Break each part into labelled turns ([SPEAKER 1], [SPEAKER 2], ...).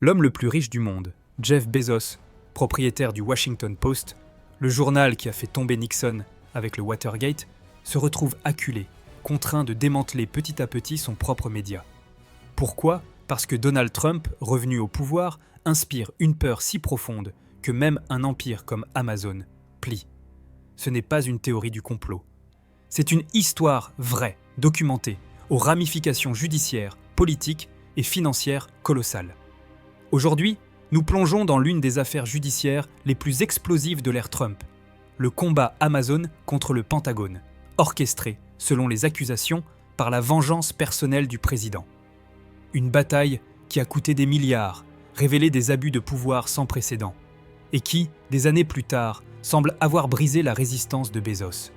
[SPEAKER 1] L'homme le plus riche du monde, Jeff Bezos, propriétaire du Washington Post, le journal qui a fait tomber Nixon avec le Watergate, se retrouve acculé, contraint de démanteler petit à petit son propre média. Pourquoi ? Parce que Donald Trump, revenu au pouvoir, inspire une peur si profonde que même un empire comme Amazon plie. Ce n'est pas une théorie du complot. C'est une histoire vraie, documentée, aux ramifications judiciaires, politiques et financières colossales. Aujourd'hui, nous plongeons dans l'une des affaires judiciaires les plus explosives de l'ère Trump, le combat Amazon contre le Pentagone, orchestré, selon les accusations, par la vengeance personnelle du président. Une bataille qui a coûté des milliards, révélé des abus de pouvoir sans précédent, et qui, des années plus tard, semble avoir brisé la résistance de Bezos.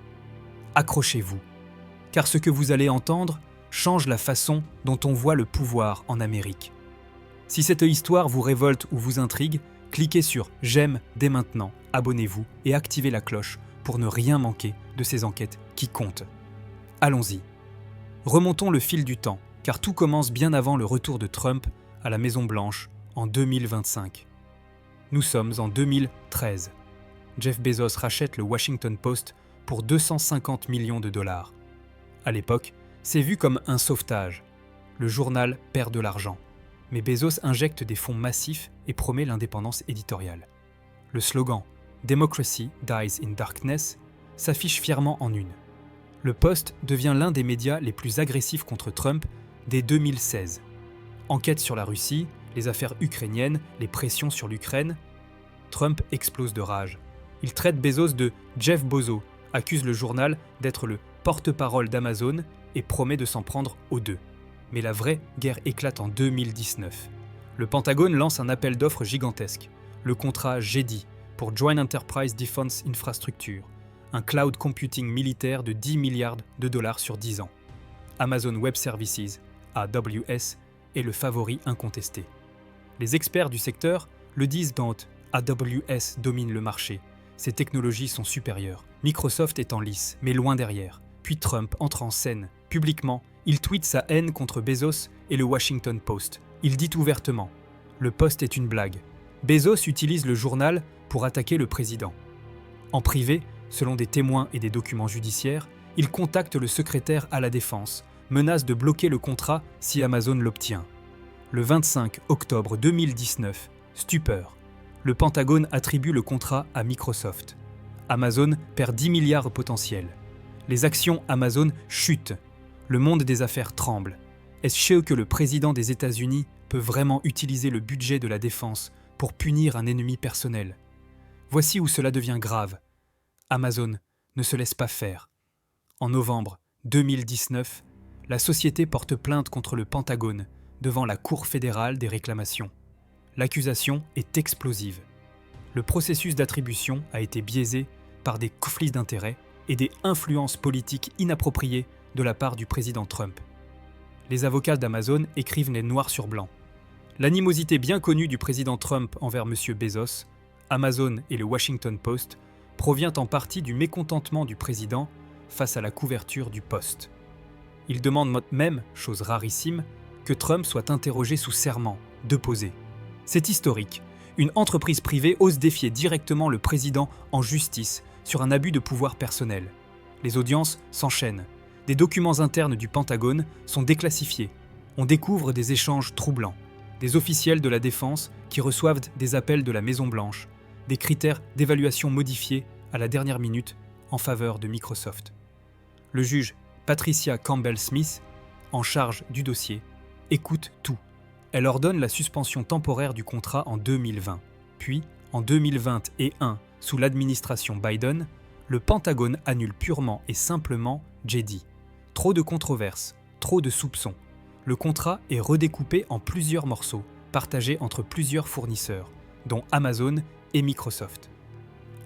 [SPEAKER 1] Accrochez-vous, car ce que vous allez entendre change la façon dont on voit le pouvoir en Amérique. Si cette histoire vous révolte ou vous intrigue, cliquez sur « J'aime » dès maintenant, abonnez-vous et activez la cloche pour ne rien manquer de ces enquêtes qui comptent. Allons-y. Remontons le fil du temps, car tout commence bien avant le retour de Trump à la Maison-Blanche en 2025. Nous sommes en 2013. Jeff Bezos rachète le Washington Post pour 250 millions de dollars. À l'époque, c'est vu comme un sauvetage. Le journal perd de l'argent. Mais Bezos injecte des fonds massifs et promet l'indépendance éditoriale. Le slogan « Democracy dies in darkness » s'affiche fièrement en une. Le Post devient l'un des médias les plus agressifs contre Trump dès 2016. Enquête sur la Russie, les affaires ukrainiennes, les pressions sur l'Ukraine. Trump explose de rage. Il traite Bezos de « Jeff Bozo », accuse le journal d'être le porte-parole d'Amazon et promet de s'en prendre aux deux. Mais la vraie guerre éclate en 2019. Le Pentagone lance un appel d'offres gigantesque, le contrat JEDI pour Joint Enterprise Defense Infrastructure, un cloud computing militaire de 10 milliards de dollars sur 10 ans. Amazon Web Services, AWS, est le favori incontesté. Les experts du secteur le disent dans AWS domine le marché. Ses technologies sont supérieures. Microsoft est en lice, mais loin derrière. Puis Trump entre en scène. Publiquement, il tweete sa haine contre Bezos et le Washington Post. Il dit ouvertement « Le Post est une blague ». Bezos utilise le journal pour attaquer le président. En privé, selon des témoins et des documents judiciaires, il contacte le secrétaire à la Défense, menace de bloquer le contrat si Amazon l'obtient. Le 25 octobre 2019, stupeur. Le Pentagone attribue le contrat à Microsoft. Amazon perd 10 milliards potentiels. Les actions Amazon chutent. Le monde des affaires tremble. Est-ce chez eux que le président des États-Unis peut vraiment utiliser le budget de la défense pour punir un ennemi personnel ? Voici où cela devient grave. Amazon ne se laisse pas faire. En novembre 2019, la société porte plainte contre le Pentagone devant la Cour fédérale des réclamations. L'accusation est explosive. Le processus d'attribution a été biaisé par des conflits d'intérêts et des influences politiques inappropriées de la part du président Trump. Les avocats d'Amazon écrivent les noir sur blanc. L'animosité bien connue du président Trump envers M. Bezos, Amazon et le Washington Post provient en partie du mécontentement du président face à la couverture du Post. Il demande même, chose rarissime, que Trump soit interrogé sous serment, deposé. C'est historique. Une entreprise privée ose défier directement le président en justice sur un abus de pouvoir personnel. Les audiences s'enchaînent. Des documents internes du Pentagone sont déclassifiés. On découvre des échanges troublants. Des officiels de la défense qui reçoivent des appels de la Maison-Blanche, des critères d'évaluation modifiés à la dernière minute en faveur de Microsoft. Le juge Patricia Campbell-Smith, en charge du dossier, écoute tout. Elle ordonne la suspension temporaire du contrat en 2020. Puis, en 2021, sous l'administration Biden, le Pentagone annule purement et simplement JEDI. Trop de controverses, trop de soupçons. Le contrat est redécoupé en plusieurs morceaux, partagés entre plusieurs fournisseurs, dont Amazon et Microsoft.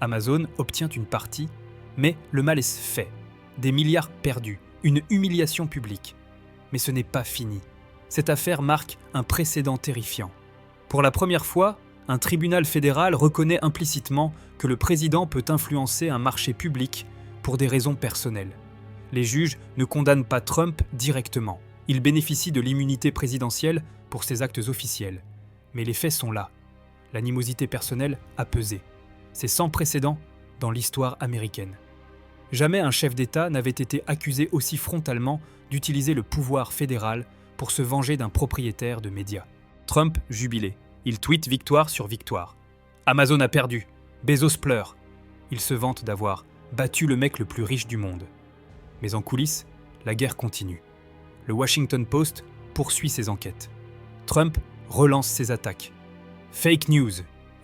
[SPEAKER 1] Amazon obtient une partie, mais le mal est fait. Des milliards perdus, une humiliation publique. Mais ce n'est pas fini. Cette affaire marque un précédent terrifiant. Pour la première fois, un tribunal fédéral reconnaît implicitement que le président peut influencer un marché public pour des raisons personnelles. Les juges ne condamnent pas Trump directement. Il bénéficie de l'immunité présidentielle pour ses actes officiels. Mais les faits sont là. L'animosité personnelle a pesé. C'est sans précédent dans l'histoire américaine. Jamais un chef d'État n'avait été accusé aussi frontalement d'utiliser le pouvoir fédéral pour se venger d'un propriétaire de médias. Trump jubilé. Il tweet victoire sur victoire. Amazon a perdu. Bezos pleure. Il se vante d'avoir battu le mec le plus riche du monde. Mais en coulisses, la guerre continue. Le Washington Post poursuit ses enquêtes. Trump relance ses attaques. Fake news.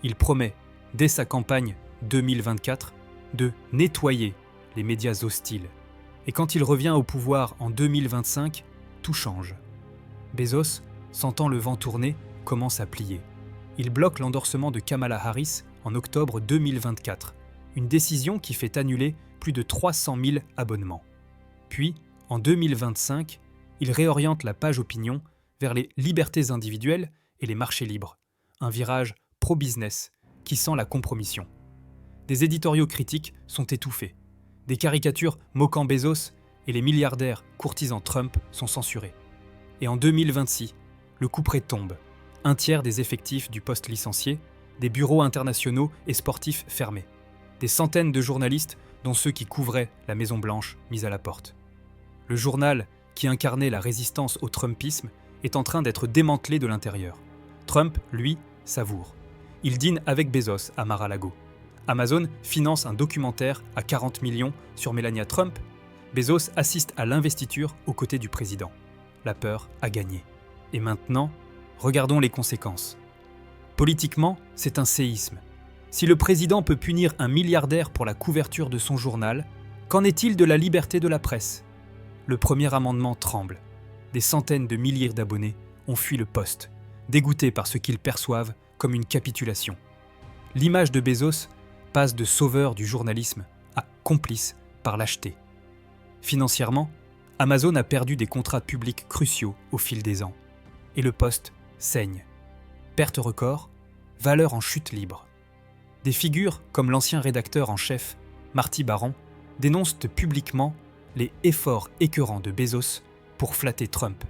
[SPEAKER 1] Il promet, dès sa campagne 2024, de nettoyer les médias hostiles. Et quand il revient au pouvoir en 2025, tout change. Bezos, sentant le vent tourner, commence à plier. Il bloque l'endorsement de Kamala Harris en octobre 2024, une décision qui fait annuler plus de 300 000 abonnements. Puis, en 2025, il réoriente la page opinion vers les libertés individuelles et les marchés libres, un virage pro-business qui sent la compromission. Des éditoriaux critiques sont étouffés, des caricatures moquant Bezos et les milliardaires courtisans Trump sont censurés. Et en 2026, le couperet tombe. Un tiers des effectifs du poste licenciés, des bureaux internationaux et sportifs fermés, des centaines de journalistes, dont ceux qui couvraient la Maison-Blanche, mis à la porte. Le journal qui incarnait la résistance au Trumpisme est en train d'être démantelé de l'intérieur. Trump, lui, savoure. Il dîne avec Bezos à Mar-a-Lago. Amazon finance un documentaire à 40 millions sur Melania Trump. Bezos assiste à l'investiture aux côtés du président. La peur a gagné. Et maintenant, regardons les conséquences. Politiquement, c'est un séisme. Si le président peut punir un milliardaire pour la couverture de son journal, qu'en est-il de la liberté de la presse ? Le premier amendement tremble. Des centaines de milliers d'abonnés ont fui le poste, dégoûtés par ce qu'ils perçoivent comme une capitulation. L'image de Bezos passe de sauveur du journalisme à complice par lâcheté. Financièrement, Amazon a perdu des contrats publics cruciaux au fil des ans. Et le poste saigne. Perte record, valeur en chute libre. Des figures comme l'ancien rédacteur en chef, Marty Baron, dénoncent publiquement les efforts écœurants de Bezos pour flatter Trump.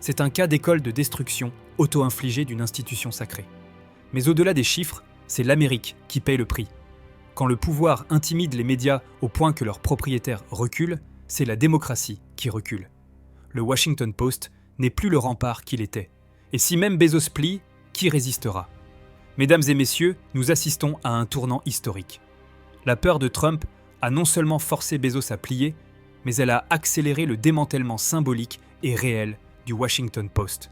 [SPEAKER 1] C'est un cas d'école de destruction auto-infligée d'une institution sacrée. Mais au-delà des chiffres, c'est l'Amérique qui paye le prix. Quand le pouvoir intimide les médias au point que leurs propriétaires reculent, c'est la démocratie qui recule. Le Washington Post n'est plus le rempart qu'il était. Et si même Bezos plie, qui résistera ? Mesdames et messieurs, nous assistons à un tournant historique. La peur de Trump a non seulement forcé Bezos à plier, mais elle a accéléré le démantèlement symbolique et réel du Washington Post.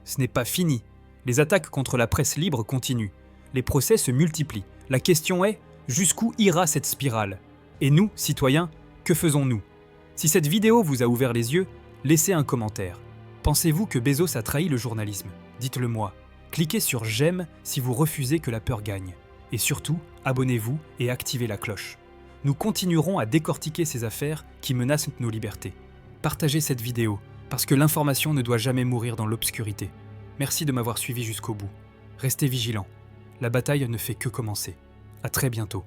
[SPEAKER 1] Ce n'est pas fini. Les attaques contre la presse libre continuent. Les procès se multiplient. La question est, jusqu'où ira cette spirale ? Et nous, citoyens, que faisons-nous ? Si cette vidéo vous a ouvert les yeux, laissez un commentaire. Pensez-vous que Bezos a trahi le journalisme ? Dites-le moi. Cliquez sur « J'aime » si vous refusez que la peur gagne. Et surtout, abonnez-vous et activez la cloche. Nous continuerons à décortiquer ces affaires qui menacent nos libertés. Partagez cette vidéo, parce que l'information ne doit jamais mourir dans l'obscurité. Merci de m'avoir suivi jusqu'au bout. Restez vigilants. La bataille ne fait que commencer. À très bientôt.